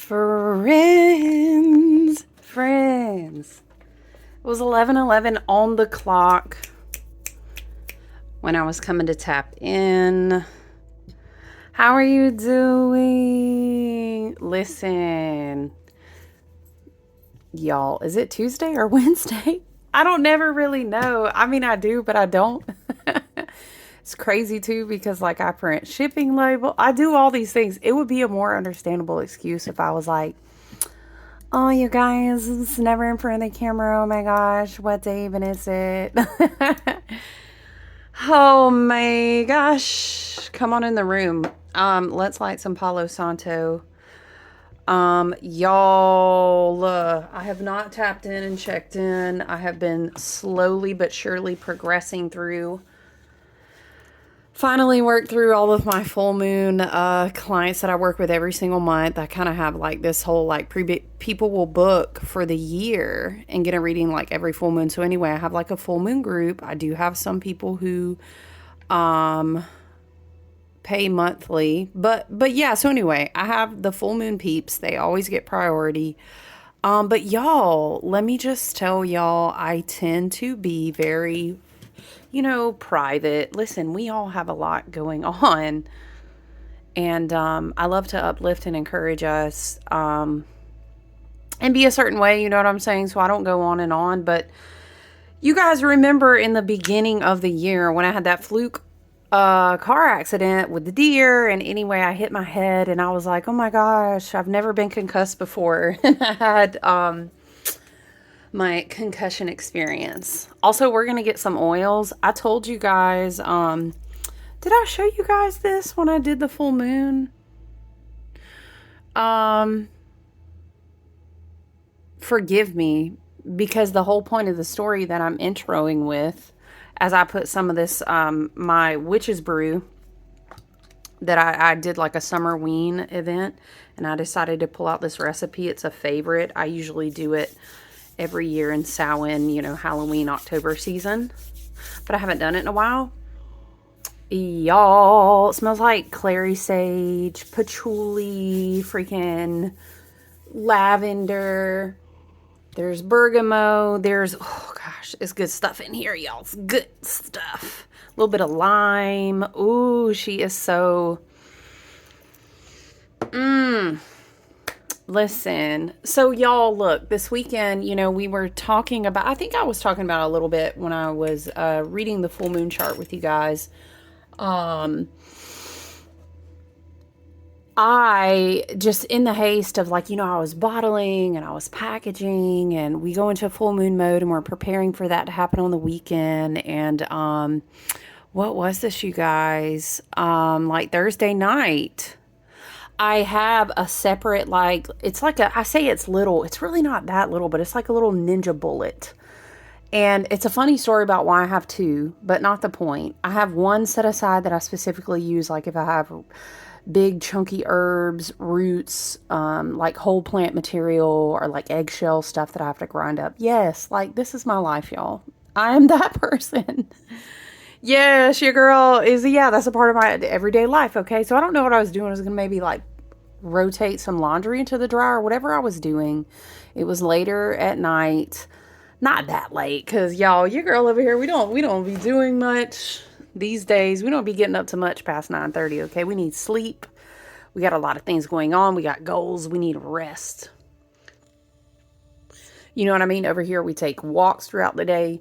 Friends. It was 11:11 on the clock when I was coming to tap in. How are you doing? Listen, y'all, is it Tuesday or Wednesday? I don't never really know. I mean, I do, but I don't. It's crazy too because like I print shipping label. I do all these things. It would be a more understandable excuse if I was like, oh, you guys, it's never in front of the camera. Oh my gosh, what day even is it? Oh my gosh. Come on in the room. Let's light some Palo Santo. Y'all, I have not tapped in and checked in. I have been slowly but surely progressing through. Finally worked through all of my full moon clients that I work with every single month. I kind of have like this whole like people will book for the year and get a reading like every full moon. So anyway, I have like a full moon group. I do have some people who pay monthly, but yeah, so anyway, I have the full moon peeps. They always get priority. But y'all, let me just tell y'all, I tend to be very private. Listen, we all have a lot going on. And I love to uplift and encourage us and be a certain way, you know what I'm saying? So I don't go on and on. But you guys remember in the beginning of the year when I had that fluke car accident with the deer. And anyway, I hit my head and I was like, oh my gosh, I've never been concussed before. And I had my concussion experience. Also, we're going to get some oils. I told you guys, did I show you guys this when I did the full moon? Forgive me, because the whole point of the story that I'm introing with, as I put some of this, my witch's brew that I did like a summer ween event, and I decided to pull out this recipe. It's a favorite. I usually do it every year in Samhain, Halloween, October season. But I haven't done it in a while. Y'all, it smells like clary sage, patchouli, freaking lavender. There's bergamot. There's, oh gosh, it's good stuff in here, y'all. It's good stuff. A little bit of lime. Ooh, she is so... Listen, so y'all, look, this weekend, we were talking about, I think I was talking about it a little bit when I was reading the full moon chart with you guys. I just, in the haste of like, I was bottling and I was packaging, and we go into full moon mode and we're preparing for that to happen on the weekend. And what was this, you guys? Like Thursday night, I have a separate, like, it's like I say it's little. It's really not that little, but it's like a little ninja bullet. And it's a funny story about why I have two, but not the point. I have one set aside that I specifically use, like if I have big chunky herbs, roots, like whole plant material, or like eggshell stuff that I have to grind up. Yes, like this is my life, y'all. I am that person. Yes, your girl is, that's a part of my everyday life, okay? So I don't know what I was doing. I was going to maybe, like, rotate some laundry into the dryer, whatever I was doing. It was later at night. Not that late, because, y'all, your girl over here, we don't be doing much these days. We don't be getting up to much past 9:30, okay? We need sleep. We got a lot of things going on. We got goals. We need rest. You know what I mean? Over here, we take walks throughout the day.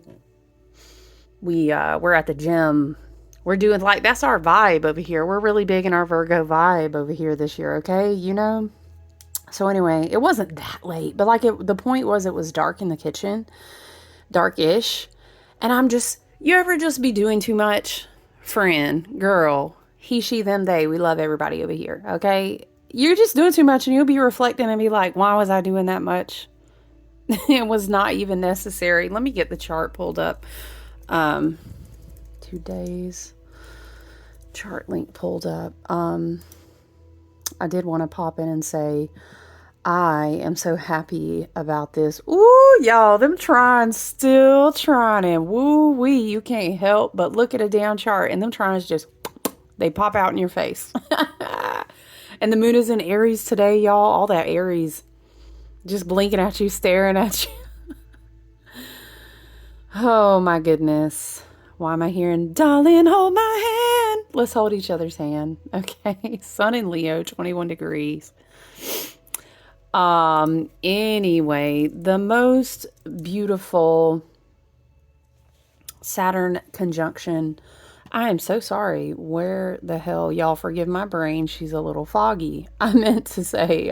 We're at the gym. We're doing, like, that's our vibe over here. We're really big in our Virgo vibe over here this year, okay? So anyway, it wasn't that late, but like the point was it was dark in the kitchen, dark-ish. And you ever just be doing too much? Friend, girl, he, she, them, they, we love everybody over here, okay? You're just doing too much and you'll be reflecting and be like, why was I doing that much? It was not even necessary. Let me get the chart pulled up. 2 days chart link pulled up. I did want to pop in and say I am so happy about this. Ooh, y'all, them trines still trying, and woo wee, you can't help but look at a damn chart, and them trines just, they pop out in your face. And the moon is in Aries today, y'all. All that Aries just blinking at you, staring at you. Oh my goodness. Why am I hearing, darling, hold my hand? Let's hold each other's hand. Okay. Sun in Leo, 21 degrees. Anyway, the most beautiful Saturn conjunction. I am so sorry. Where the hell, y'all forgive my brain. She's a little foggy. I meant to say,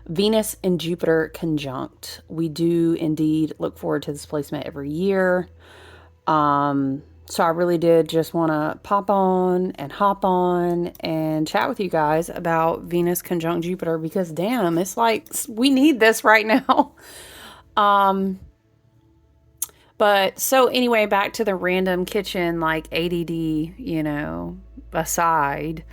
Venus and Jupiter conjunct. We do indeed look forward to this placement every year. So I really did just want to pop on and hop on and chat with you guys about Venus conjunct Jupiter, because damn, it's like we need this right now. But so anyway, back to the random kitchen, like ADD, aside.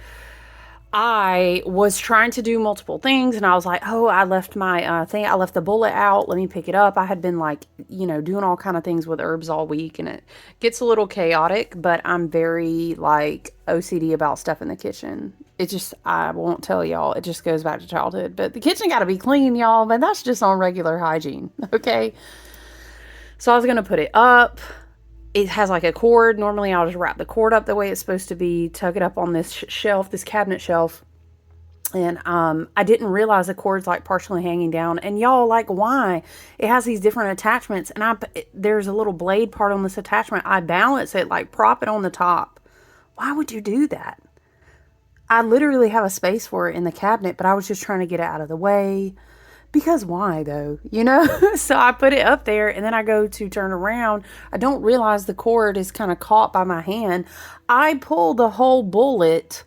I was trying to do multiple things, and I was like, oh, I left my thing. I left the bullet out. Let me pick it up. I had been like, doing all kind of things with herbs all week, and it gets a little chaotic, but I'm very like OCD about stuff in the kitchen. It just, I won't tell y'all. It just goes back to childhood, but the kitchen got to be clean, y'all, but that's just on regular hygiene. Okay. So I was going to put it up. It has like a cord. Normally I'll just wrap the cord up the way it's supposed to be, tug it up on this shelf, this cabinet shelf. And I didn't realize the cord's like partially hanging down. And y'all, like, why? It has these different attachments. And there's a little blade part on this attachment. I balance it, like prop it on the top. Why would you do that? I literally have a space for it in the cabinet, but I was just trying to get it out of the way. Because why though, So I put it up there, and then I go to turn around. I don't realize the cord is kind of caught by my hand. I pull the whole bullet,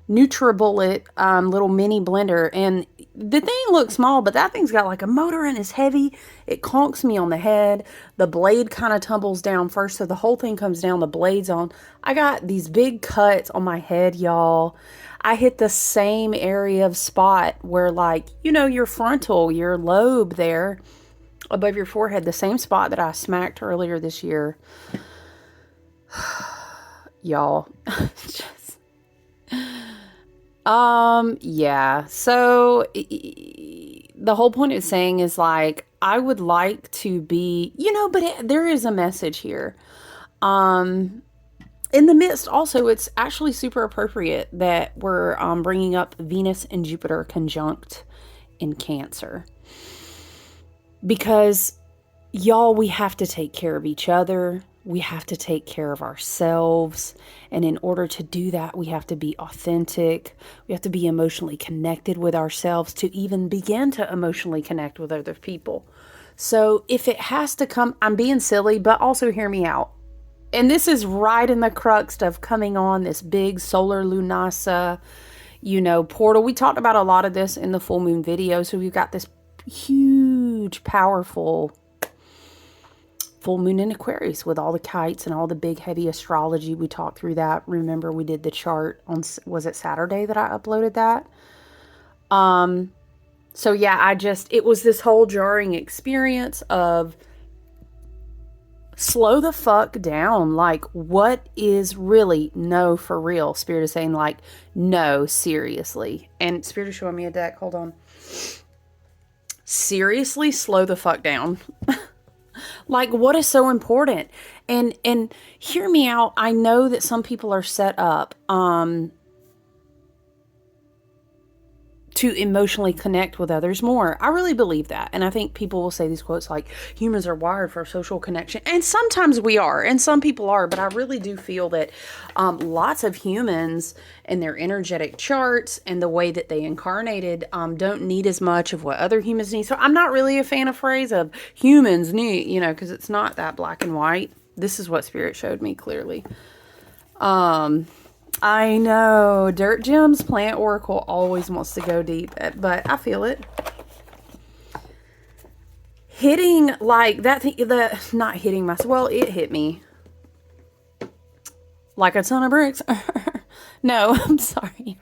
NutriBullet, little mini blender, and the thing looks small, but that thing's got like a motor and it's heavy. It conks me on the head. The blade kind of tumbles down first, so the whole thing comes down. The blade's on. I got these big cuts on my head, y'all. I hit the same area of spot where, like, your frontal, your lobe there above your forehead, the same spot that I smacked earlier this year. Y'all. Just, yeah. So the whole point of saying is, like, I would like to be, but there is a message here. In the midst, also, it's actually super appropriate that we're bringing up Venus and Jupiter conjunct in Cancer. Because, y'all, we have to take care of each other. We have to take care of ourselves. And in order to do that, we have to be authentic. We have to be emotionally connected with ourselves to even begin to emotionally connect with other people. So if it has to come, I'm being silly, but also hear me out. And this is right in the crux of coming on this big solar lunasa, portal. We talked about a lot of this in the full moon video. So we've got this huge, powerful full moon in Aquarius with all the kites and all the big, heavy astrology. We talked through that. Remember, we did the chart on, was it Saturday that I uploaded that? So yeah, it was this whole jarring experience of, slow the fuck down. Like, what is really no for real? Spirit is saying, like, no, seriously. And Spirit is showing me a deck. Hold on. Seriously, slow the fuck down. Like, what is so important? And hear me out. I know that some people are set up to emotionally connect with others more. I really believe that. And I think people will say these quotes like, humans are wired for social connection. And sometimes we are, and some people are, but I really do feel that lots of humans and their energetic charts and the way that they incarnated don't need as much of what other humans need. So I'm not really a fan of phrase of humans need, because it's not that black and white. This is what Spirit showed me clearly. I know, Dirt Gems Plant Oracle always wants to go deep, but I feel it. Hitting like that thing, not hitting myself. Well, it hit me like a ton of bricks. No, I'm sorry.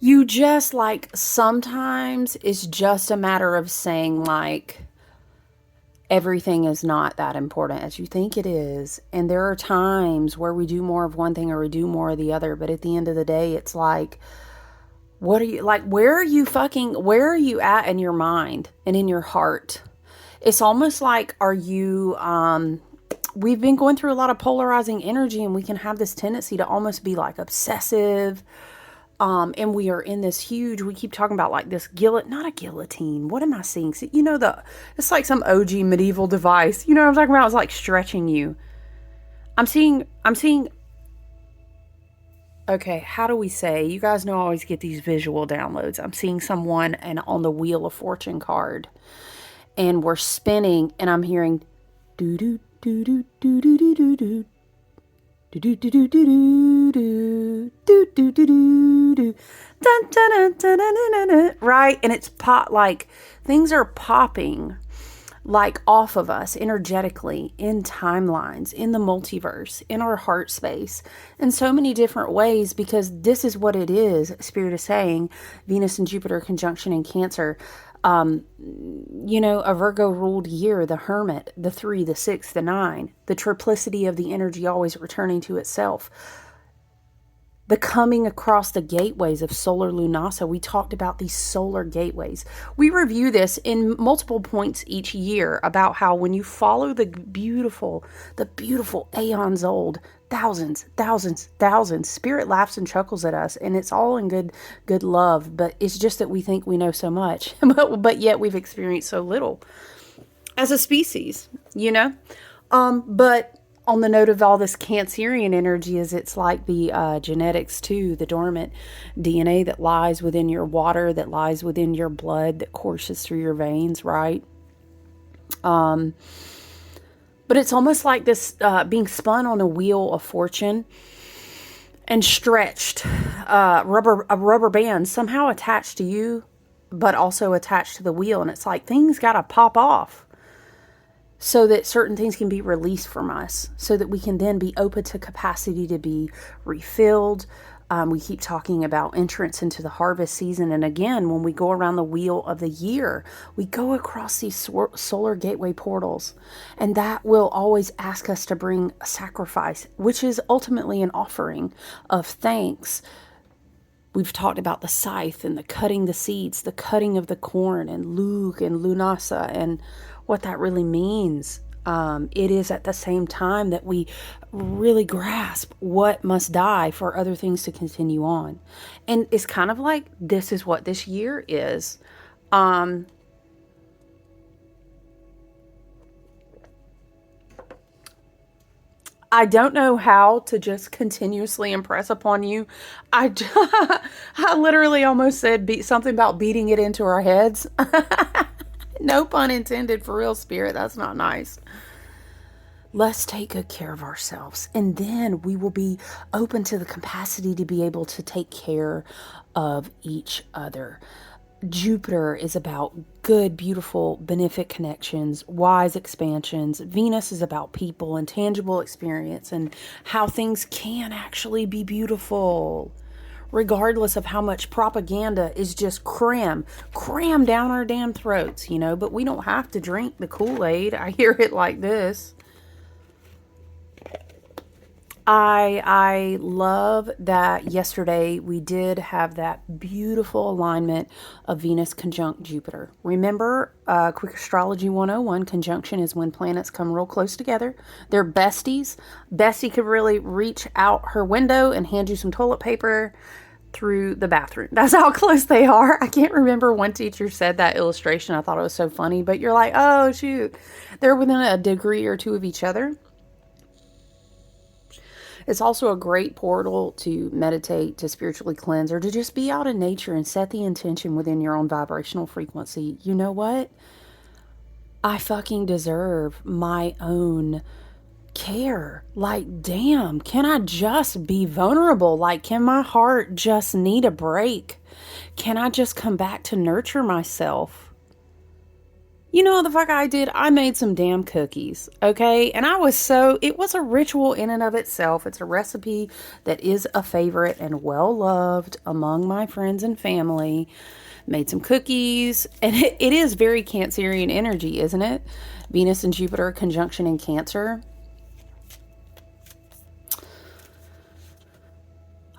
You just, like, sometimes it's just a matter of saying, like, everything is not that important as you think it is. And there are times where we do more of one thing or we do more of the other. But at the end of the day, it's like, what are you, like, where are you at in your mind and in your heart? It's almost like, we've been going through a lot of polarizing energy, and we can have this tendency to almost be like obsessive. And we are in this huge, we keep talking about like this not a guillotine. What am I seeing? See, it's like some OG medieval device. You know what I'm talking about? It's like stretching you. I'm seeing, okay, how do we say? You guys know I always get these visual downloads. I'm seeing someone and on the Wheel of Fortune card, and we're spinning, and I'm hearing do do do do do do do do do. Do do do do do do do do do do do, dun dun dun dun dun, right? And it's like things are popping like off of us energetically, in timelines, in the multiverse, in our heart space, in so many different ways, because this is what it is. Spirit is saying Venus and Jupiter conjunction in Cancer. A Virgo ruled year, the Hermit, the 3, the 6, the 9, the triplicity of the energy always returning to itself. The coming across the gateways of solar lunasa. We talked about these solar gateways. We review this in multiple points each year about how when you follow the beautiful aeons old, thousands, Spirit laughs and chuckles at us, and it's all in good love, but it's just that we think we know so much, but yet we've experienced so little as a species, but on the note of all this Cancerian energy, is it's like the genetics too, the dormant DNA that lies within your water, that lies within your blood, that courses through your veins, right? But it's almost like this being spun on a wheel of fortune and stretched, a rubber band somehow attached to you, but also attached to the wheel. And it's like things got to pop off so that certain things can be released from us, so that we can then be open to capacity to be refilled. We keep talking about entrance into the harvest season. And again, when we go around the wheel of the year, we go across these solar gateway portals. And that will always ask us to bring a sacrifice, which is ultimately an offering of thanks. We've talked about the scythe and the cutting the seeds, the cutting of the corn, and Lug and Lunasa, and what that really means. It is at the same time that we really grasp what must die for other things to continue on. And it's kind of like this is what this year is. I don't know how to just continuously impress upon you. I literally almost said something about beating it into our heads. No pun intended, for real, Spirit. That's not nice. Let's take good care of ourselves, and then we will be open to the capacity to be able to take care of each other. Jupiter is about good, beautiful, benefic connections, wise expansions. Venus is about people and tangible experience and how things can actually be beautiful, regardless of how much propaganda is just cram down our damn throats, but we don't have to drink the Kool-Aid. I hear it like this. I love that yesterday we did have that beautiful alignment of Venus conjunct Jupiter. Remember, Quick Astrology 101, conjunction is when planets come real close together. They're besties. Bestie could really reach out her window and hand you some toilet paper through the bathroom. That's how close they are. I can't remember, one teacher said that illustration. I thought it was so funny, but you're like, oh shoot, they're within a degree or two of each other. It's also a great portal to meditate, to spiritually cleanse, or to just be out in nature and set the intention within your own vibrational frequency. You know what? I fucking deserve my own care. Like, damn, can I just be vulnerable? Like, can my heart just need a break? Can I just come back to nurture myself? You know what the fuck I did? I made some damn cookies, okay? And it was a ritual in and of itself. It's a recipe that is a favorite and well loved among my friends and family. Made some cookies, and it is very Cancerian energy, isn't it? Venus and Jupiter conjunction in Cancer.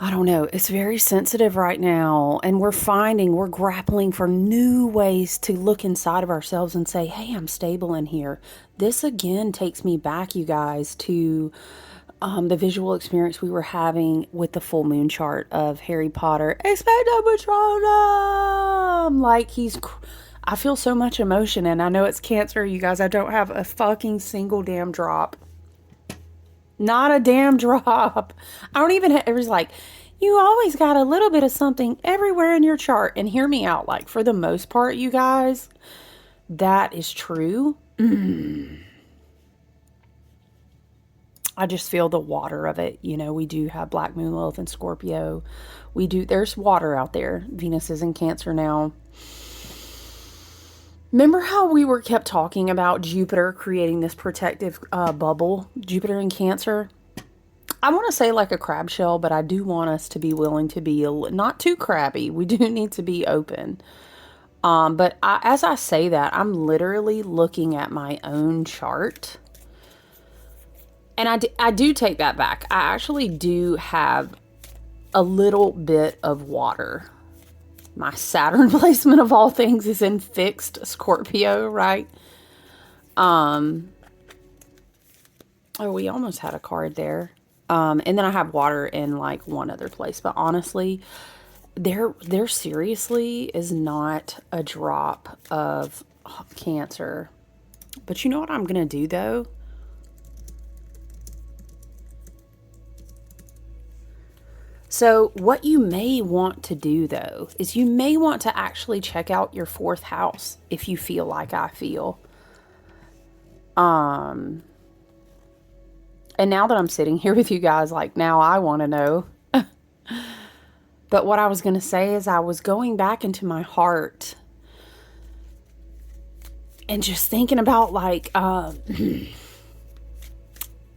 I don't know. It's very sensitive right now. And we're grappling for new ways to look inside of ourselves and say, hey, I'm stable in here. This again takes me back, you guys, to the visual experience we were having with the full moon chart of Harry Potter. Expecto Patronum! I feel so much emotion, and I know it's Cancer, you guys. I don't have a fucking single damn drop. Not a damn drop. I don't even have, it was like, you always got a little bit of something everywhere in your chart. And hear me out, like, for the most part, you guys, that is true. I just feel the water of it. You know, we do have Black Moon, Lilith, and Scorpio. There's water out there. Venus is in Cancer now. Remember how we were kept talking about Jupiter creating this protective bubble? Jupiter in Cancer? I want to say like a crab shell, but I do want us to be willing to be not too crabby. We do need to be open. As I say that, I'm literally looking at my own chart. And I do take that back. I actually do have a little bit of water. My Saturn placement of all things is in fixed Scorpio, right? Oh, we almost had a card there. And then I have water in like one other place. But honestly, there seriously is not a drop of Cancer. But you know what I'm going to do though? So what you may want to do though, is you may want to actually check out your fourth house if you feel like I feel. And now that I'm sitting here with you guys, like now I want to know. But what I was going to say is I was going back into my heart and just thinking about like,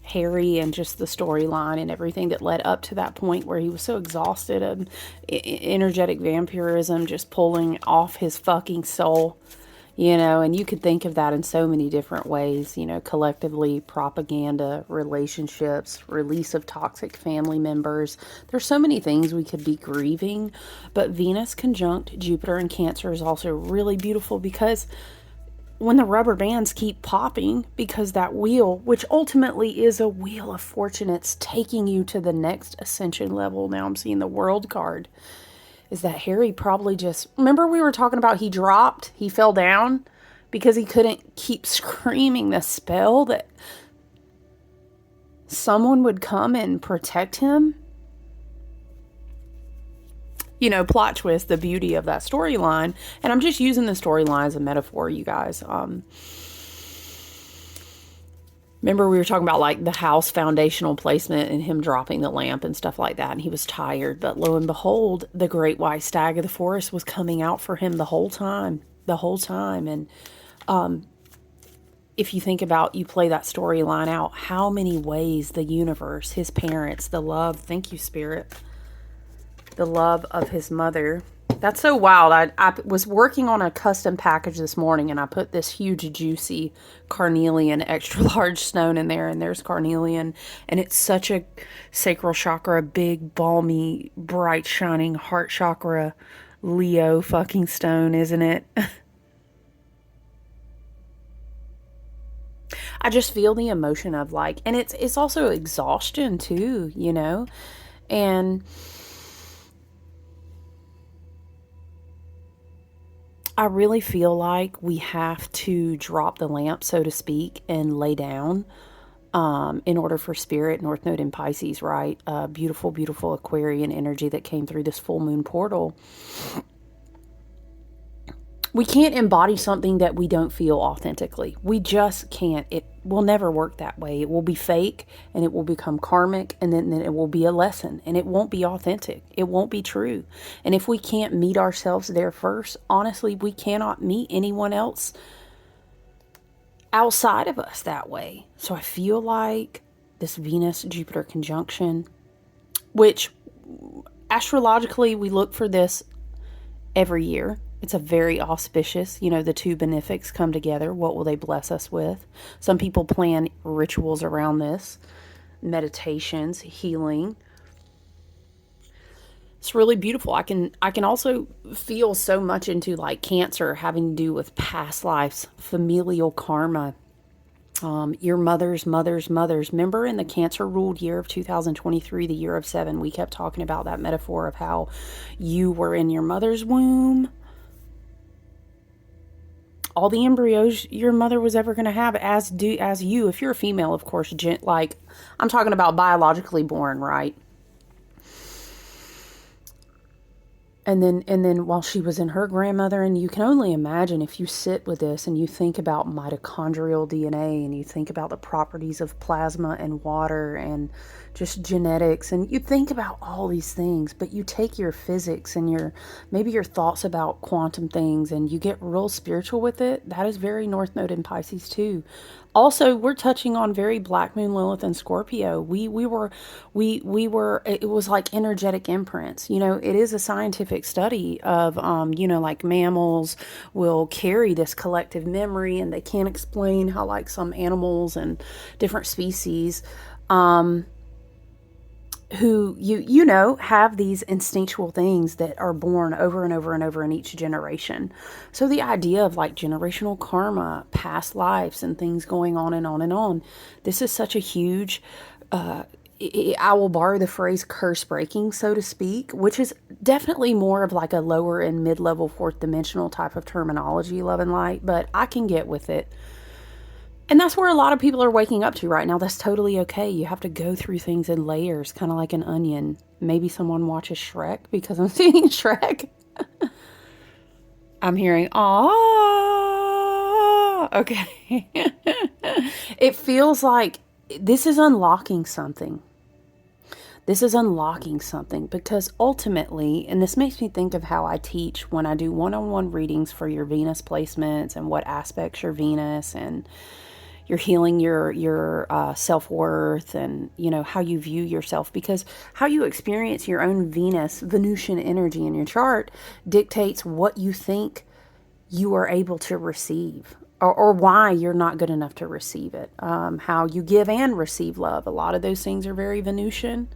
Harry and just the storyline and everything that led up to that point where he was so exhausted of energetic vampirism just pulling off his fucking soul, you know. And you could think of that in so many different ways, you know, collectively, propaganda, relationships, release of toxic family members. There's so many things we could be grieving, but Venus conjunct Jupiter in Cancer is also really beautiful because when the rubber bands keep popping, because that wheel, which ultimately is a wheel of fortune, it's taking you to the next ascension level. Now I'm seeing the world card. Is that Harry probably just, remember we were talking about he fell down because he couldn't keep screaming the spell that someone would come and protect him? You know, plot twist, the beauty of that storyline. And I'm just using the storyline as a metaphor, you guys. Remember we were talking about like the house foundational placement and him dropping the lamp and stuff like that. And he was tired. But lo and behold, the great white stag of the forest was coming out for him the whole time. And if you think about, you play that storyline out, how many ways the universe, his parents, the love, thank you, Spirit, the love of his mother. That's so wild. I was working on a custom package this morning and I put this huge juicy carnelian extra large stone in there, and there's carnelian, and it's such a sacral chakra, big, balmy, bright, shining heart chakra Leo fucking stone, isn't it? I just feel the emotion of like, and it's also exhaustion too, you know? And I really feel like we have to drop the lamp, so to speak, and lay down in order for Spirit, North Node in Pisces, right? Beautiful, beautiful Aquarian energy that came through this full moon portal. We can't embody something that we don't feel authentically. We just can't. It will never work that way. It will be fake, and it will become karmic, and then it will be a lesson, and it won't be authentic. It won't be true. And if we can't meet ourselves there first, honestly, we cannot meet anyone else outside of us that way. So I feel like this Venus-Jupiter conjunction, which astrologically we look for this every year. It's a very auspicious, the two benefics come together. What will they bless us with? Some people plan rituals around this, meditations, healing. It's really beautiful. I can also feel so much into like Cancer having to do with past lives, familial karma, your mother's. Remember in the Cancer ruled year of 2023, the year of 7, we kept talking about that metaphor of how you were in your mother's womb. All the embryos your mother was ever going to have, as you, if you're a female, of course, like I'm talking about biologically born, right? And then while she was in her grandmother, and you can only imagine if you sit with this and you think about mitochondrial DNA and you think about the properties of plasma and water and just genetics, and you think about all these things, but you take your physics and maybe your thoughts about quantum things and you get real spiritual with it. That is very North Node in Pisces too. Also, we're touching on very Black Moon, Lilith, and Scorpio. We were. It was like energetic imprints. It is a scientific study of, like mammals will carry this collective memory, and they can't explain how like some animals and different species, who have these instinctual things that are born over and over and over in each generation. So the idea of like generational karma, past lives, and things going on and on and on, this is such a huge, I will borrow the phrase curse breaking, so to speak, which is definitely more of like a lower and mid-level fourth dimensional type of terminology, love and light, but I can get with it. And that's where a lot of people are waking up to right now. That's totally okay. You have to go through things in layers, kind of like an onion. Maybe someone watches Shrek because I'm seeing Shrek. I'm hearing, ah, okay. It feels like this is unlocking something. This is unlocking something because ultimately, and this makes me think of how I teach when I do one-on-one readings for your Venus placements and what aspects your Venus, and you're healing your self-worth, and how you view yourself, because how you experience your own Venusian energy in your chart dictates what you think you are able to receive, or why you're not good enough to receive it. How you give and receive love, a lot of those things are very Venusian,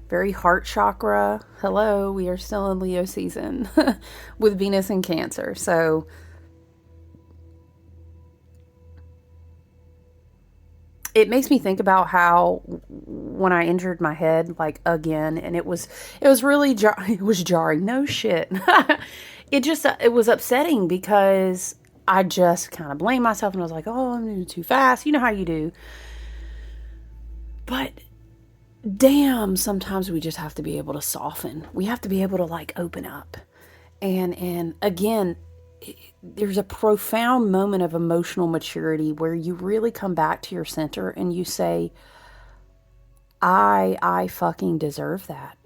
very heart chakra. Hello, we are still in Leo season with Venus and Cancer. So it makes me think about how when I injured my head, like again, and it was really it was jarring. No shit. It was upsetting because I just kind of blamed myself and I was like, oh, I'm moving too fast. You know how you do. But damn, sometimes we just have to be able to soften. We have to be able to like open up. And again, there's a profound moment of emotional maturity where you really come back to your center and you say, I fucking deserve that.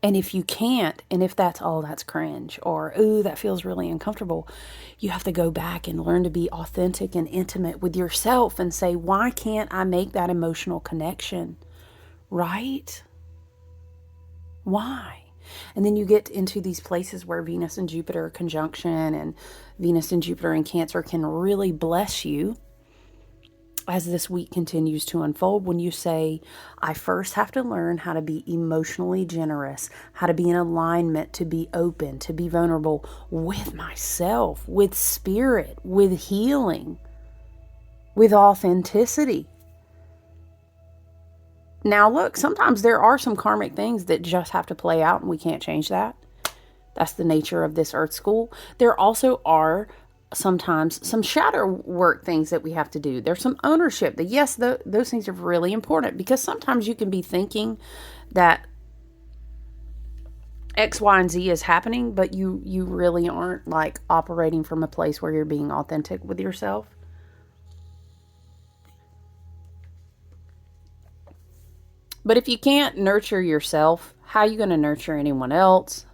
And if you can't, and if that's, oh, that's cringe, or, ooh, that feels really uncomfortable, you have to go back and learn to be authentic and intimate with yourself and say, why can't I make that emotional connection? Right? Why? And then you get into these places where Venus and Jupiter conjunction and Venus and Jupiter in Cancer can really bless you as this week continues to unfold, when you say, I first have to learn how to be emotionally generous, how to be in alignment, to be open, to be vulnerable with myself, with spirit, with healing, with authenticity. Now, look, sometimes there are some karmic things that just have to play out and we can't change that. That's the nature of this Earth school. There also are sometimes some shadow work things that we have to do. There's some ownership that, yes, those things are really important, because sometimes you can be thinking that X, Y, and Z is happening, but you really aren't like operating from a place where you're being authentic with yourself. But if you can't nurture yourself, how are you going to nurture anyone else?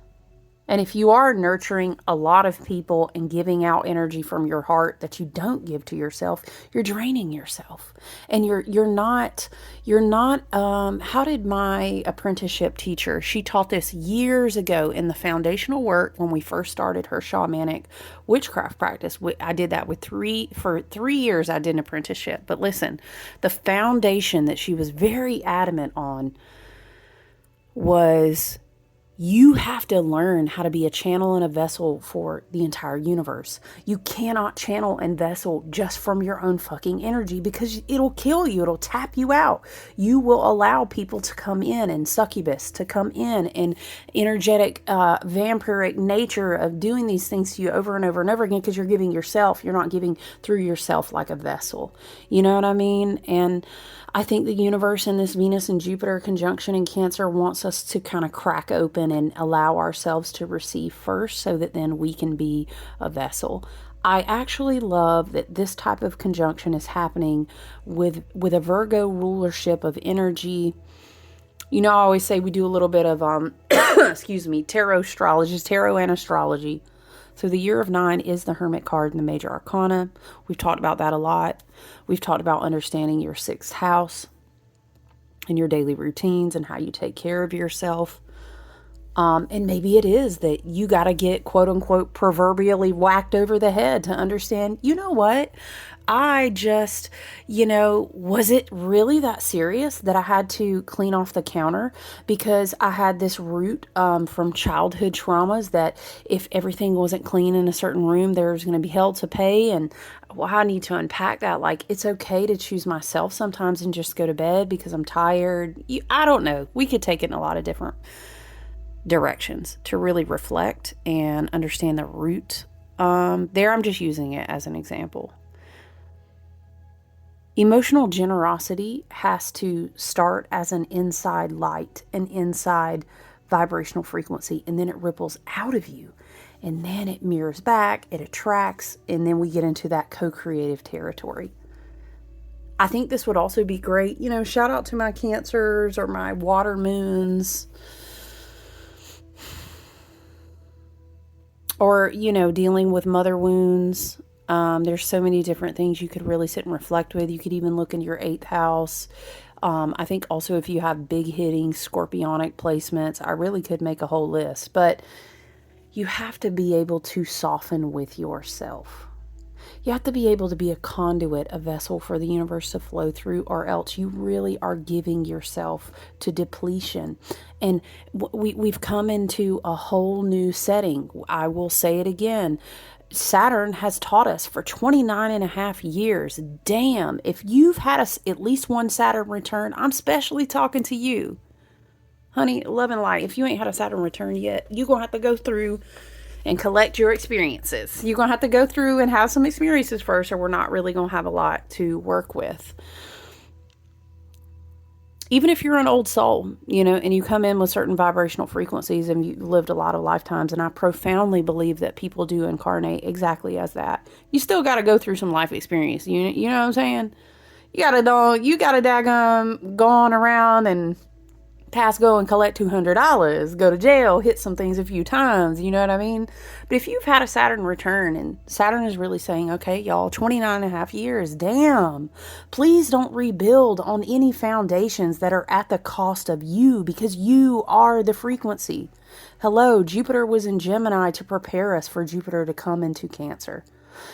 And if you are nurturing a lot of people and giving out energy from your heart that you don't give to yourself, you're draining yourself. And you're not how did my apprenticeship teacher, she taught this years ago in the foundational work when we first started her shamanic witchcraft practice. I did that for 3 years. I did an apprenticeship. But listen, the foundation that she was very adamant on was, you have to learn how to be a channel and a vessel for the entire universe. You cannot channel and vessel just from your own fucking energy, because it'll kill you. It'll tap you out. You will allow people to come in, and succubus to come in, and energetic vampiric nature of doing these things to you over and over and over again, because you're giving yourself. You're not giving through yourself like a vessel. You know what I mean? And I think the universe in this Venus and Jupiter conjunction in Cancer wants us to kind of crack open and allow ourselves to receive first, so that then we can be a vessel. I actually love that this type of conjunction is happening with a Virgo rulership of energy. You know, I always say we do a little bit of excuse me, tarot and astrology. So the year of 9 is the Hermit card in the major arcana. We've talked about that a lot. We've talked about understanding your 6th house and your daily routines and how you take care of yourself. And maybe it is that you got to get, quote unquote, proverbially whacked over the head to understand, you know what? I just, was it really that serious that I had to clean off the counter because I had this root from childhood traumas that if everything wasn't clean in a certain room, there was going to be hell to pay. And well, I need to unpack that. Like, it's okay to choose myself sometimes and just go to bed because I'm tired. I don't know. We could take it in a lot of different directions to really reflect and understand the root. There, I'm just using it as an example. Emotional generosity has to start as an inside light, an inside vibrational frequency, and then it ripples out of you. And then it mirrors back, it attracts, and then we get into that co-creative territory. I think this would also be great. Shout out to my Cancers or my water moons. Or, dealing with mother wounds. There's so many different things you could really sit and reflect with. You could even look into your 8th house. I think also if you have big hitting scorpionic placements, I really could make a whole list. But you have to be able to soften with yourself. You have to be able to be a conduit, a vessel for the universe to flow through, or else you really are giving yourself to depletion. And we've come into a whole new setting. I will say it again. Saturn has taught us for 29 and a half years. Damn, if you've had at least one Saturn return, I'm especially talking to you. Honey, love and light, if you ain't had a Saturn return yet, you're going to have to go through and collect your experiences. You're going to have to go through and have some experiences first, or we're not really going to have a lot to work with. Even if you're an old soul, and you come in with certain vibrational frequencies and you lived a lot of lifetimes, and I profoundly believe that people do incarnate exactly as that. You still got to go through some life experience. You know what I'm saying? You got to daggum go on around and pass go and collect $200, go to jail, hit some things a few times, you know what I mean? But if you've had a Saturn return, and Saturn is really saying, okay, y'all, 29 and a half years, damn, please don't rebuild on any foundations that are at the cost of you, because you are the frequency. Hello, Jupiter was in Gemini to prepare us for Jupiter to come into Cancer.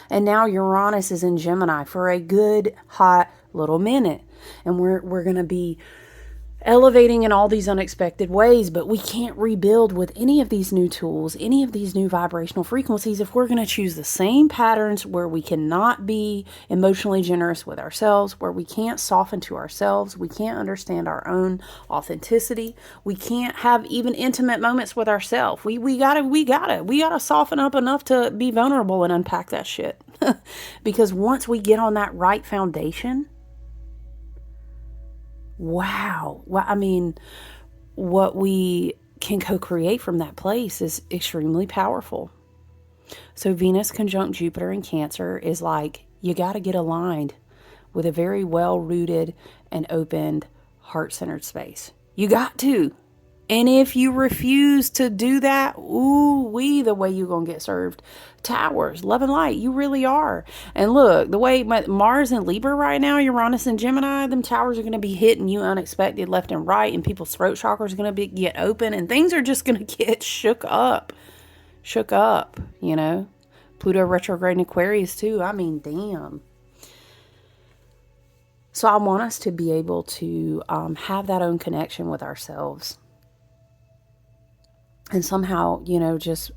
And now Uranus is in Gemini for a good, hot little minute. And we're going to be elevating in all these unexpected ways, but we can't rebuild with any of these new tools, any of these new vibrational frequencies, if we're going to choose the same patterns where we cannot be emotionally generous with ourselves, where we can't soften to ourselves, we can't understand our own authenticity, we can't have even intimate moments with ourselves. We gotta soften up enough to be vulnerable and unpack that shit. Because once we get on that right foundation, wow. Well, I mean, what we can co-create from that place is extremely powerful. So Venus conjunct Jupiter in Cancer is like, you got to get aligned with a very well-rooted and opened heart-centered space. You got to. And if you refuse to do that, ooh, the way you're going to get served. Towers, love and light, you really are. And look, the way Mars and Libra right now, Uranus and Gemini, them towers are going to be hitting you unexpected left and right, and people's throat chakras are going to get open, and things are just going to get shook up. Shook up, you know. Pluto retrograde in Aquarius too. I mean, damn. So I want us to be able to have that own connection with ourselves. And somehow, you know, just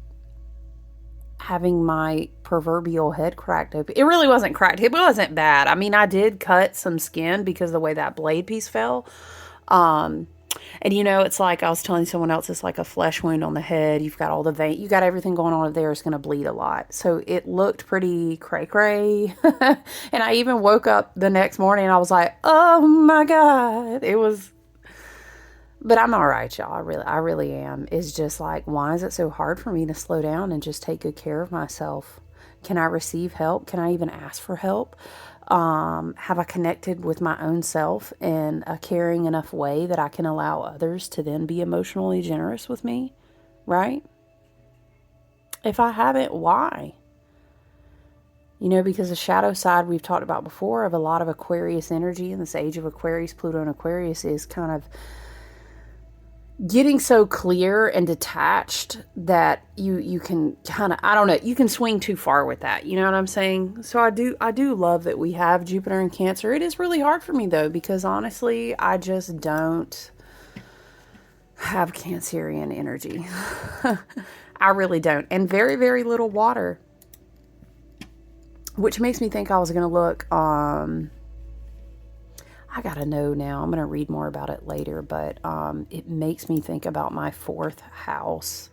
having my proverbial head cracked open. It really wasn't cracked. It wasn't bad. I mean, I did cut some skin because of the way that blade piece fell. And you know, it's like I was telling someone else, it's like a flesh wound on the head. You've got all the vein, you got everything going on over there. It's going to bleed a lot. So it looked pretty cray cray. And I even woke up the next morning and I was like, oh my God, it was. But I'm all right, y'all. I really am. It's just like, why is it so hard for me to slow down and just take good care of myself? Can I receive help? Can I even ask for help? Have I connected with my own self in a caring enough way that I can allow others to then be emotionally generous with me? Right? If I haven't, why? You know, because the shadow side we've talked about before of a lot of Aquarius energy in this age of Aquarius, Pluto and Aquarius is kind of getting so clear and detached that you can kind of, I don't know, you can swing too far with that. You know what I'm saying? So I do love that we have Jupiter in Cancer. It is really hard for me though, because honestly, I just don't have Cancerian energy. I really don't. And very, very little water, which makes me think I was going to look, I gotta know now. I'm gonna read more about it later, but it makes me think about my 4th house.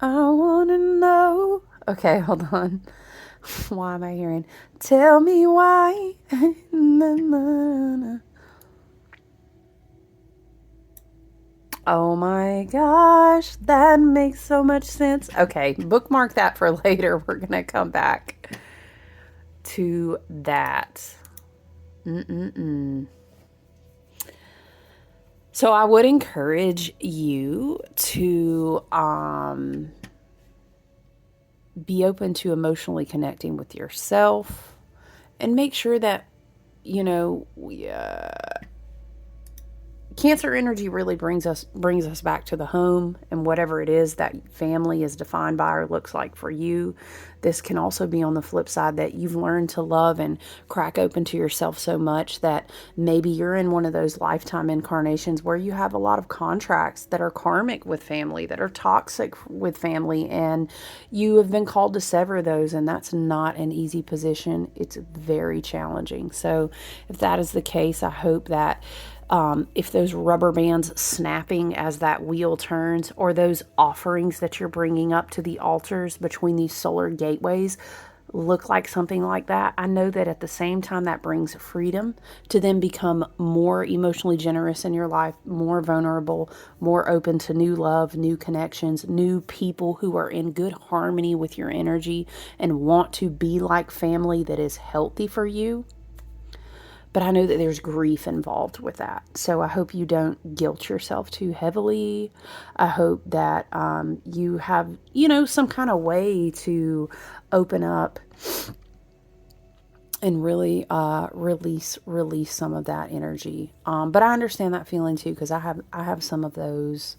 I wanna know. Okay, hold on. Why am I hearing? Tell me why. Na, na, na. Oh my gosh, that makes so much sense. Okay, bookmark that for later. We're gonna come back to that. So I would encourage you to be open to emotionally connecting with yourself and make sure that, you know, Cancer energy really brings us back to the home and whatever it is that family is defined by or looks like for you. This can also be on the flip side that you've learned to love and crack open to yourself so much that maybe you're in one of those lifetime incarnations where you have a lot of contracts that are karmic with family, that are toxic with family, and you have been called to sever those, and that's not an easy position. It's very challenging. So if that is the case, I hope that if those rubber bands snapping as that wheel turns, or those offerings that you're bringing up to the altars between these solar gateways look like something like that, I know that at the same time that brings freedom to then become more emotionally generous in your life, more vulnerable, more open to new love, new connections, new people who are in good harmony with your energy and want to be like family that is healthy for you. But I know that there's grief involved with that. So I hope you don't guilt yourself too heavily. I hope that you have, you know, some kind of way to open up and really release some of that energy. But I understand that feeling too, because I have some of those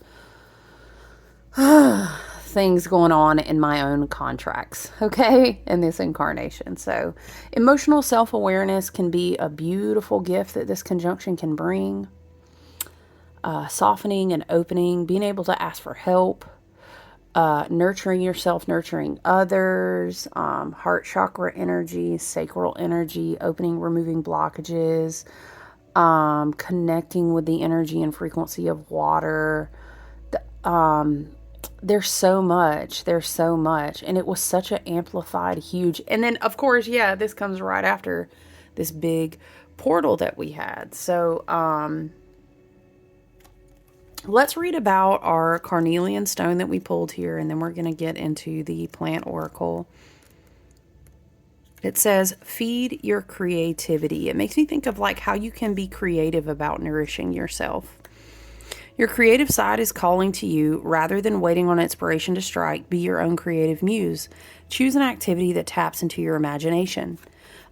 things going on in my own contracts, okay, in this incarnation. So emotional self-awareness can be a beautiful gift that this conjunction can bring. Softening and opening, being able to ask for help, nurturing yourself, nurturing others, heart chakra energy, sacral energy, opening, removing blockages, connecting with the energy and frequency of water. There's so much, and it was such an amplified, huge, and then of course, yeah, this comes right after this big portal that we had. So, let's read about our carnelian stone that we pulled here, and then we're going to get into the plant oracle. It says, feed your creativity. It makes me think of like how you can be creative about nourishing yourself. Your creative side is calling to you rather than waiting on inspiration to strike. Be your own creative muse. Choose an activity that taps into your imagination.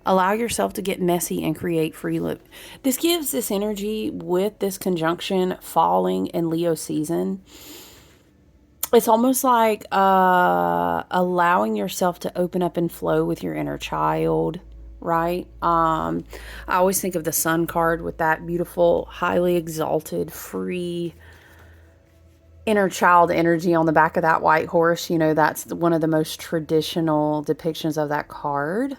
Allow yourself to get messy and create freely. This gives this energy with this conjunction falling in Leo season. It's almost like allowing yourself to open up and flow with your inner child, right? I always think of the Sun card with that beautiful, highly exalted, free inner child energy on the back of that white horse. You know, that's one of the most traditional depictions of that card.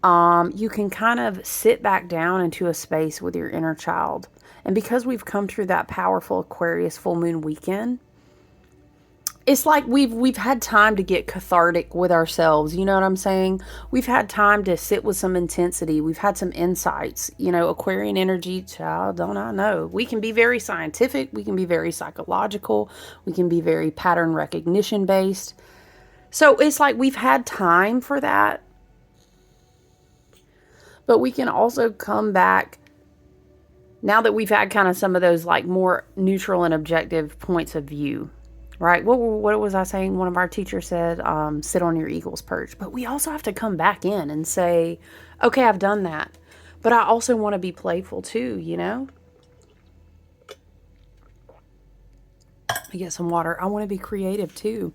You can kind of sit back down into a space with your inner child. And because we've come through that powerful Aquarius full moon weekend, it's like we've had time to get cathartic with ourselves. You know what I'm saying? We've had time to sit with some intensity. We've had some insights. You know, Aquarian energy, child, don't I know? We can be very scientific. We can be very psychological. We can be very pattern recognition based. So it's like we've had time for that. But we can also come back now that we've had kind of some of those like more neutral and objective points of view. Right? What was I saying? One of our teachers said, sit on your eagle's perch. But we also have to come back in and say, okay, I've done that. But I also want to be playful too, you know? I get some water. I want to be creative too.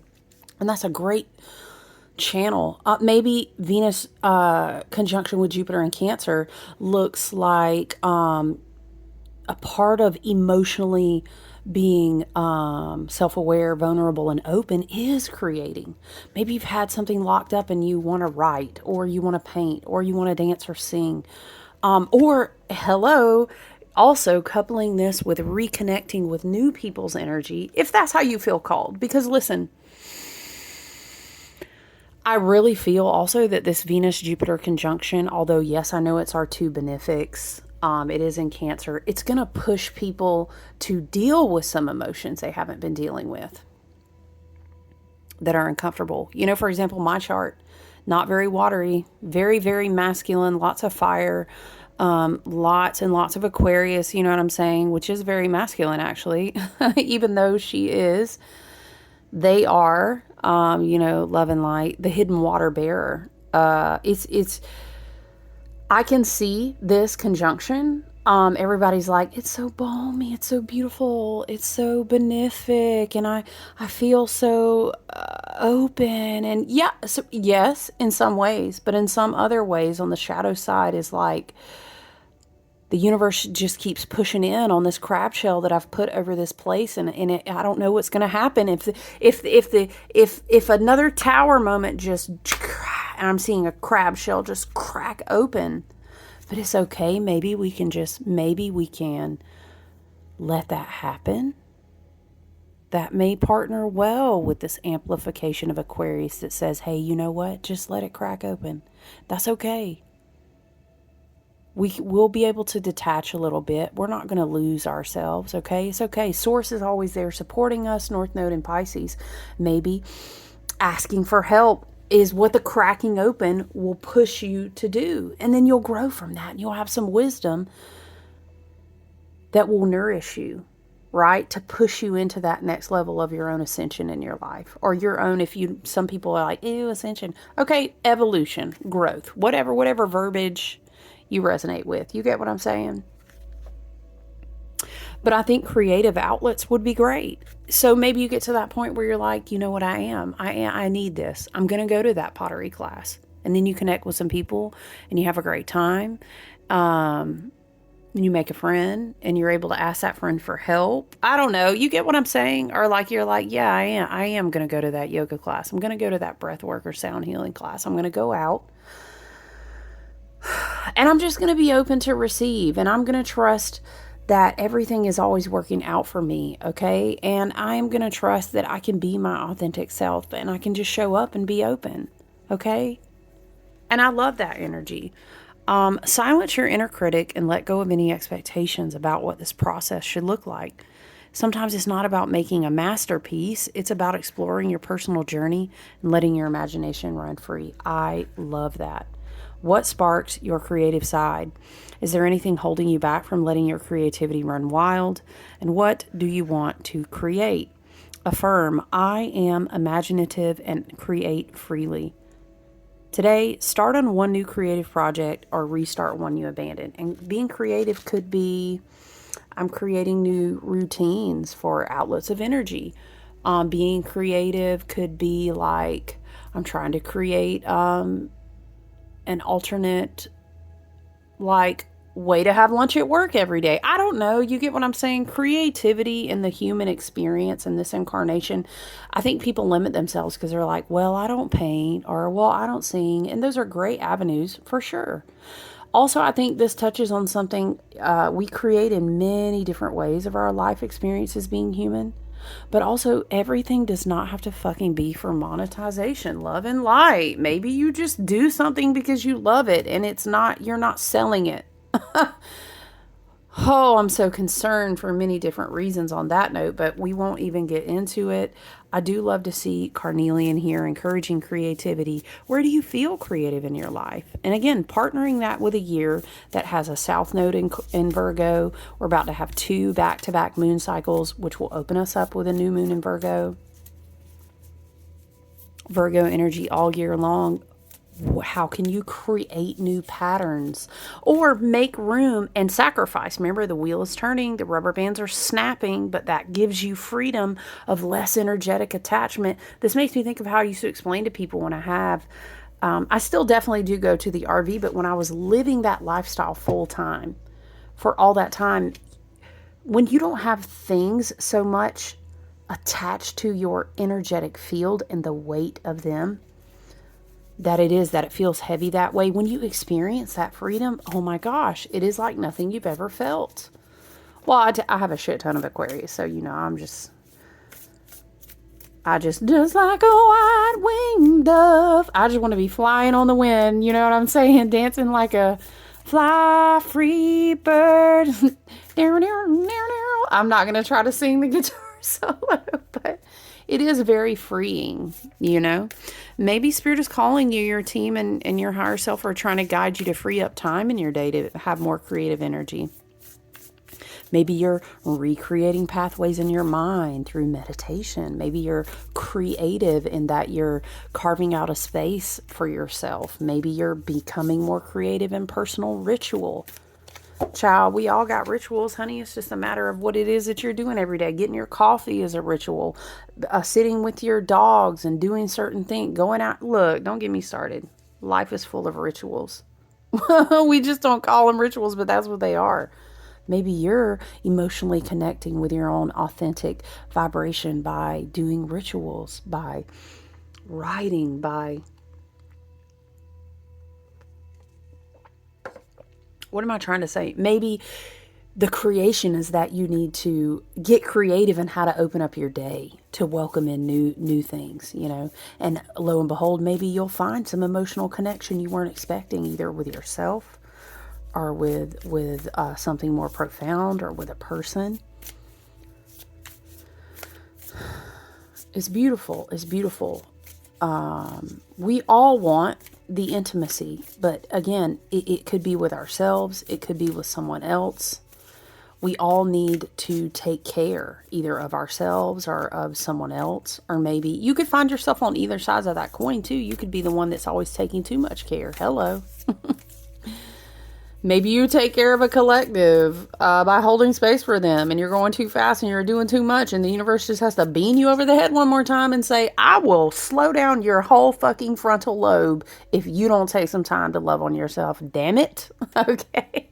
And that's a great channel. Maybe Venus conjunction with Jupiter in Cancer looks like a part of emotionally being self-aware, vulnerable, and open is creating. Maybe you've had something locked up and you want to write, or you want to paint, or you want to dance or sing. Also coupling this with reconnecting with new people's energy, if that's how you feel called. Because listen, I really feel also that this Venus-Jupiter conjunction, although yes, I know it's our two benefics, it is in Cancer, it's going to push people to deal with some emotions they haven't been dealing with that are uncomfortable. You know, for example, my chart, not very watery, very, very masculine, lots of fire, lots and lots of Aquarius, you know what I'm saying, which is very masculine actually, even though they are, love and light, the hidden water bearer. I can see this conjunction. Everybody's like, it's so balmy, it's so beautiful, it's so benefic, and I feel so open. And yeah, so yes, in some ways, but in some other ways on the shadow side is like the universe just keeps pushing in on this crab shell that I've put over this place, and I don't know what's going to happen if another tower moment just, and I'm seeing a crab shell just crack open. But it's okay. Maybe we can let that happen. That may partner well with this amplification of Aquarius that says, hey, you know what? Just let it crack open. That's okay. We'll be able to detach a little bit. We're not going to lose ourselves, okay? It's okay. Source is always there supporting us, North Node in Pisces. Maybe asking for help is what the cracking open will push you to do. And then you'll grow from that. And you'll have some wisdom that will nourish you, right? To push you into that next level of your own ascension in your life. Or your own, some people are like, ew, ascension. Okay, evolution, growth, whatever verbiage you resonate with. You get what I'm saying? But I think creative outlets would be great. So maybe you get to that point where you're like, you know what, I need this. I'm going to go to that pottery class. And then you connect with some people and you have a great time. And you make a friend and you're able to ask that friend for help. I don't know. You get what I'm saying? Or like, you're like, yeah, I am going to go to that yoga class. I'm going to go to that breath work or sound healing class. I'm going to go out. And I'm just going to be open to receive. And I'm going to trust that everything is always working out for me, okay? And I am going to trust that I can be my authentic self and I can just show up and be open, okay? And I love that energy. Silence your inner critic and let go of any expectations about what this process should look like. Sometimes it's not about making a masterpiece. It's about exploring your personal journey and letting your imagination run free. I love that. What sparks your creative side? Is there anything holding you back from letting your creativity run wild? And what do you want to create? Affirm, I am imaginative and create freely. Today, start on one new creative project or restart one you abandoned. And being creative could be, I'm creating new routines for outlets of energy. Being creative could be like, I'm trying to create an alternate, like, way to have lunch at work every day. I don't know. You get what I'm saying? Creativity in the human experience in this incarnation. I think people limit themselves because they're like, well, I don't paint, or, well, I don't sing. And those are great avenues for sure. Also, I think this touches on something we create in many different ways of our life experiences being human. But also, everything does not have to fucking be for monetization. Love and light. Maybe you just do something because you love it and it's not, you're not selling it. Oh, I'm so concerned for many different reasons on that note, but we won't even get into it. I do love to see Carnelian here encouraging creativity. Where do you feel creative in your life? And again, partnering that with a year that has a South Node in Virgo. We're about to have 2 back-to-back moon cycles, which will open us up with a new moon in Virgo. Virgo energy all year long. How can you create new patterns or make room and sacrifice? Remember, the wheel is turning, the rubber bands are snapping, but that gives you freedom of less energetic attachment. This makes me think of how I used to explain to people when I still definitely do go to the RV, but when I was living that lifestyle full time for all that time, when you don't have things so much attached to your energetic field and the weight of them, that it feels heavy that way. When you experience that freedom, oh my gosh, it is like nothing you've ever felt. Well, I have a shit ton of Aquarius, so I just like a white-winged dove. I just want to be flying on the wind, you know what I'm saying? Dancing like a fly free bird. I'm not going to try to sing the guitar solo, but it is very freeing, you know. Maybe Spirit is calling you, your team, and your higher self are trying to guide you to free up time in your day to have more creative energy. Maybe you're recreating pathways in your mind through meditation. Maybe you're creative in that you're carving out a space for yourself. Maybe you're becoming more creative in personal ritual. Child, we all got rituals, honey. It's just a matter of what it is that you're doing every day. Getting your coffee is a ritual. Sitting with your dogs and doing certain things. Going out. Look, don't get me started. Life is full of rituals. We just don't call them rituals, but that's what they are. Maybe you're emotionally connecting with your own authentic vibration by doing rituals, by writing, by... What am I trying to say? Maybe the creation is that you need to get creative in how to open up your day to welcome in new things, you know. And lo and behold, maybe you'll find some emotional connection you weren't expecting, either with yourself or with something more profound, or with a person. It's beautiful. It's beautiful. We all want the intimacy, but again, it could be with ourselves. It could be with someone else. We all need to take care either of ourselves or of someone else, or maybe you could find yourself on either sides of that coin too. You could be the one that's always taking too much care. Hello. Maybe you take care of a collective by holding space for them, and you're going too fast and you're doing too much, and the universe just has to beam you over the head one more time and say, I will slow down your whole fucking frontal lobe if you don't take some time to love on yourself. Damn it. Okay.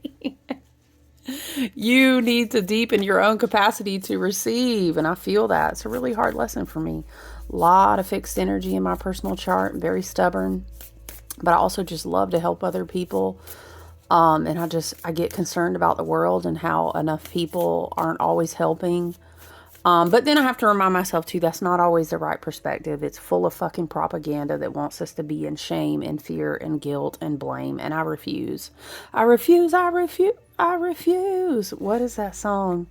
You need to deepen your own capacity to receive, and I feel that. It's a really hard lesson for me. A lot of fixed energy in my personal chart, very stubborn, but I also just love to help other people. And I get concerned about the world and how enough people aren't always helping. But then I have to remind myself too, that's not always the right perspective. It's full of fucking propaganda that wants us to be in shame and fear and guilt and blame. And I refuse. I refuse. I refuse. I refuse. What is that song?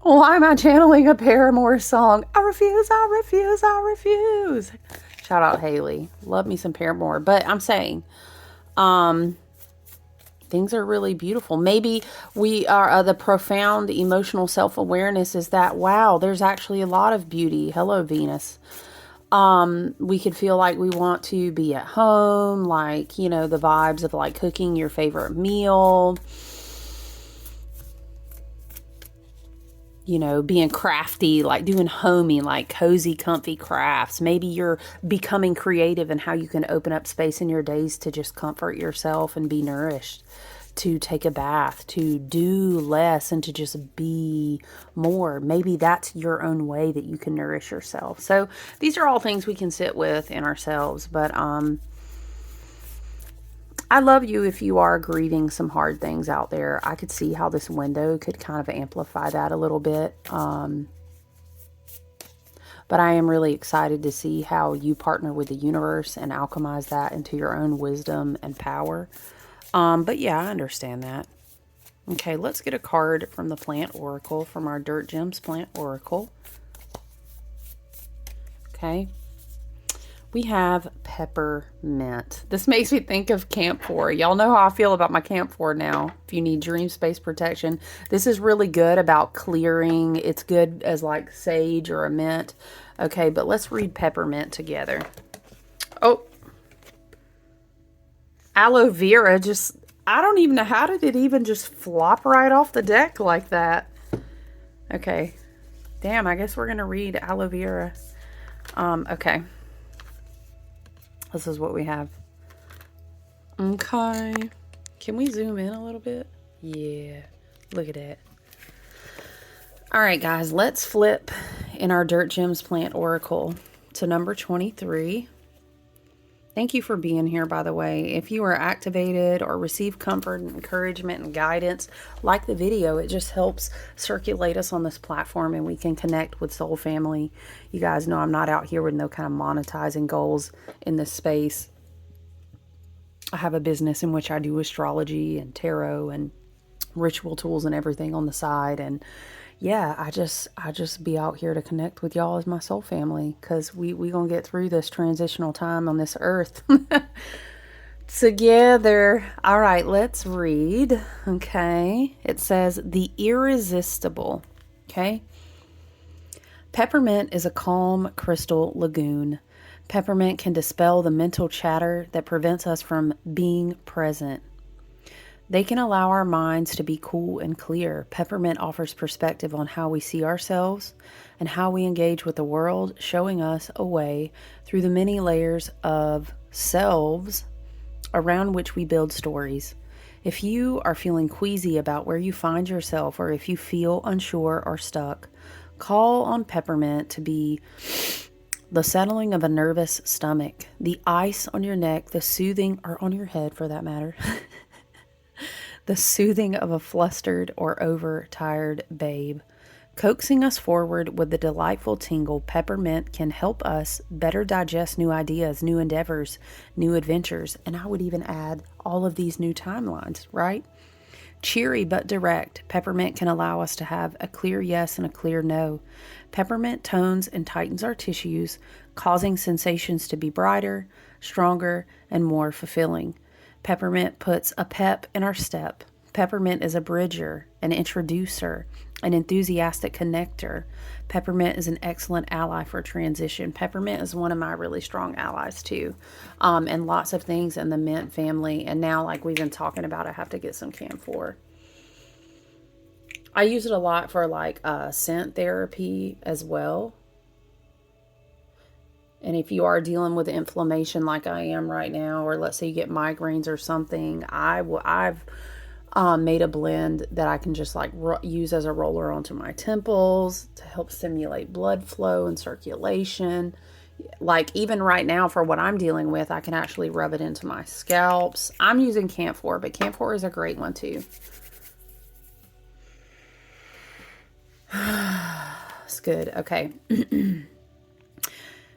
Why am I channeling a Paramore song? I refuse. I refuse. I refuse. Shout out Haley. Love me some Paramore. But I'm saying, um, things are really beautiful. Maybe we are the profound emotional self-awareness is that, wow, there's actually a lot of beauty. Hello, Venus. We could feel like we want to be at home, like, you know, the vibes of like cooking your favorite meal, you know, being crafty, like doing homey, like cozy, comfy crafts. Maybe you're becoming creative in how you can open up space in your days to just comfort yourself and be nourished, to take a bath, to do less and to just be more. Maybe that's your own way that you can nourish yourself. So these are all things we can sit with in ourselves. But I love you if you are grieving some hard things out there. I could see how this window could kind of amplify that a little bit. But I am really excited to see how you partner with the universe and alchemize that into your own wisdom and power. But yeah, I understand that. Okay, let's get a card from the Plant Oracle, from our Dirt Gems Plant Oracle. Okay. We have Peppermint. This makes me think of camphor. Y'all know how I feel about my camphor now. If you need dream space protection, this is really good about clearing. It's good as like sage or a mint. Okay, but let's read Peppermint together. Oh, aloe vera just, I don't even know, how did it even just flop right off the deck like that? Okay. Damn, I guess we're going to read aloe vera. Okay. This is what we have. Okay. Can we zoom in a little bit? Yeah. Look at that. All right, guys, let's flip in our Dirt Gems Plant Oracle to number 23. Thank you for being here, by the way. If you are activated or receive comfort and encouragement and guidance, like the video, it just helps circulate us on this platform and we can connect with soul family. You guys know I'm not out here with no kind of monetizing goals in this space. I have a business in which I do astrology and tarot and ritual tools and everything on the side. And yeah, I just be out here to connect with y'all as my soul family, because we gonna get through this transitional time on this earth together. All right, let's read. Okay, it says the irresistible. Okay, Peppermint is a calm crystal lagoon. Peppermint can dispel the mental chatter that prevents us from being present. They can allow our minds to be cool and clear. Peppermint offers perspective on how we see ourselves and how we engage with the world, showing us a way through the many layers of selves around which we build stories. If you are feeling queasy about where you find yourself, or if you feel unsure or stuck, call on Peppermint to be the settling of a nervous stomach, the ice on your neck, the soothing, or on your head for that matter, the soothing of a flustered or overtired babe. Coaxing us forward with the delightful tingle, Peppermint can help us better digest new ideas, new endeavors, new adventures, and I would even add all of these new timelines, right? Cheery but direct, Peppermint can allow us to have a clear yes and a clear no. Peppermint tones and tightens our tissues, causing sensations to be brighter, stronger, and more fulfilling. Peppermint puts a pep in our step. Peppermint is a bridger, an introducer, an enthusiastic connector. Peppermint is an excellent ally for transition. Peppermint is one of my really strong allies too. And lots of things in the mint family. And now, like we've been talking about, I have to get some camphor. I use it a lot for like scent therapy as well. And if you are dealing with inflammation like I am right now, or let's say you get migraines or something, I've made a blend that I can just like use as a roller onto my temples to help stimulate blood flow and circulation. Like even right now for what I'm dealing with, I can actually rub it into my scalps. I'm using camphor, but camphor is a great one too. It's good. Okay.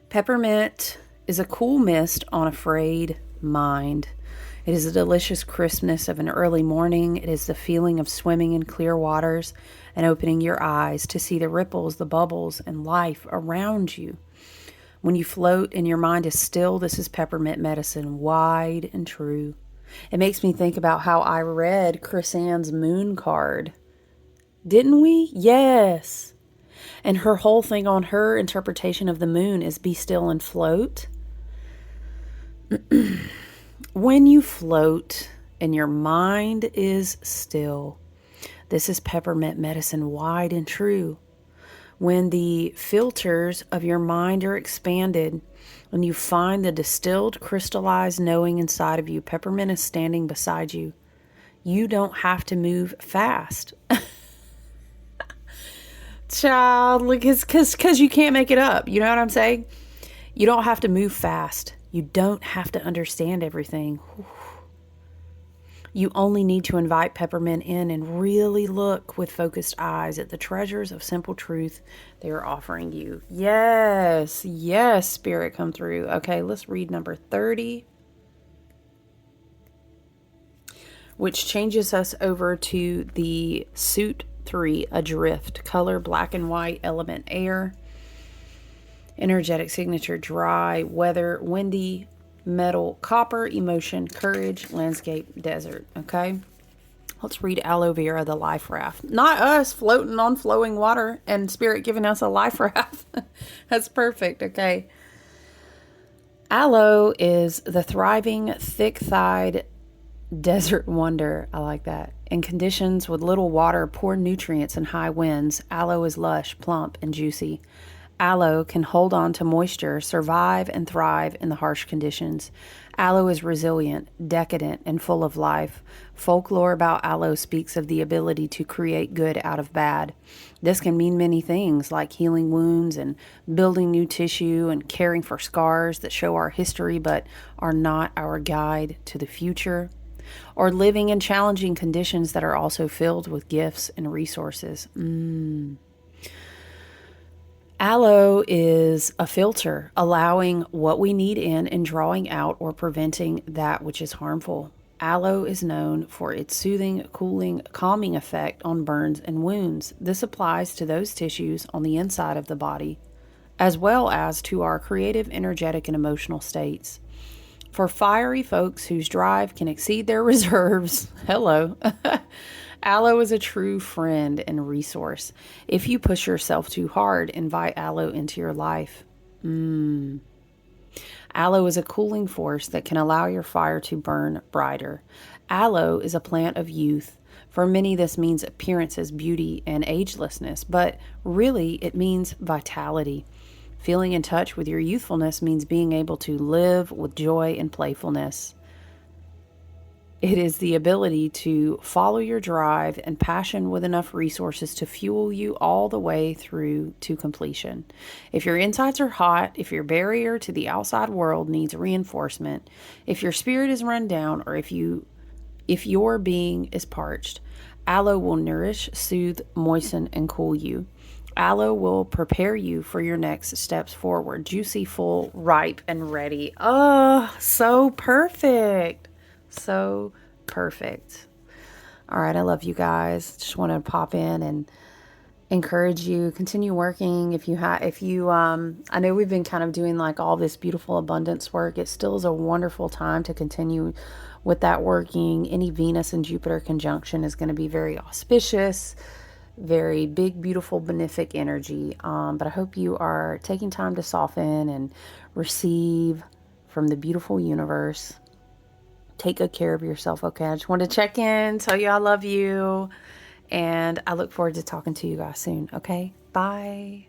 Peppermint is a cool mist on a frayed mind. It is a delicious crispness of an early morning. It is the feeling of swimming in clear waters and opening your eyes to see the ripples, the bubbles, and life around you. When you float and your mind is still, this is peppermint medicine, wide and true. It makes me think about how I read Chris Ann's moon card. Didn't we? Yes. And her whole thing on her interpretation of the moon is be still and float. When you float and your mind is still, this is peppermint medicine, wide and true. When the filters of your mind are expanded, when you find the distilled, crystallized knowing inside of you, peppermint is standing beside you. You don't have to move fast. Child, look, because you can't make it up. You know what I'm saying? You don't have to move fast. You don't have to understand everything. You only need to invite peppermint in and really look with focused eyes at the treasures of simple truth they are offering you. Yes, yes, Spirit, come through. Okay, let's read number 30, which changes us over to the suit 3, adrift, color black and white, element air, energetic signature dry, weather windy, metal copper, emotion courage, landscape desert. Okay, let's read aloe vera, the life raft. Not us floating on flowing water and Spirit giving us a life raft. That's perfect. Okay, aloe is the thriving, thick-thighed desert wonder. I like that. In conditions with little water, poor nutrients, and high winds, aloe is lush, plump, and juicy. Aloe can hold on to moisture, survive, and thrive in the harsh conditions. Aloe is resilient, decadent, and full of life. Folklore about aloe speaks of the ability to create good out of bad. This can mean many things, like healing wounds and building new tissue and caring for scars that show our history but are not our guide to the future, or living in challenging conditions that are also filled with gifts and resources. Aloe is a filter, allowing what we need in and drawing out or preventing that which is harmful. Aloe is known for its soothing, cooling, calming effect on burns and wounds. This applies to those tissues on the inside of the body, as well as to our creative, energetic, and emotional states. For fiery folks whose drive can exceed their reserves, hello, aloe is a true friend and resource. If you push yourself too hard, invite aloe into your life. Aloe is a cooling force that can allow your fire to burn brighter. Aloe is a plant of youth. For many, this means appearances, beauty, and agelessness, but really it means vitality. Feeling in touch with your youthfulness means being able to live with joy and playfulness. It is the ability to follow your drive and passion with enough resources to fuel you all the way through to completion. If your insides are hot, if your barrier to the outside world needs reinforcement, if your spirit is run down, or if your being is parched, aloe will nourish, soothe, moisten, and cool you. Aloe will prepare you for your next steps forward. Juicy, full, ripe, and ready. Oh, so perfect. So perfect. All right, I love you guys. Just want to pop in and encourage you, continue working. I know we've been kind of doing like all this beautiful abundance work. It still is a wonderful time to continue with that working. Any Venus and Jupiter conjunction is going to be very auspicious, very big, beautiful, benefic energy. But I hope you are taking time to soften and receive from the beautiful universe. Take good care of yourself, okay? I just wanted to check in, tell you I love you, and I look forward to talking to you guys soon, okay? Bye.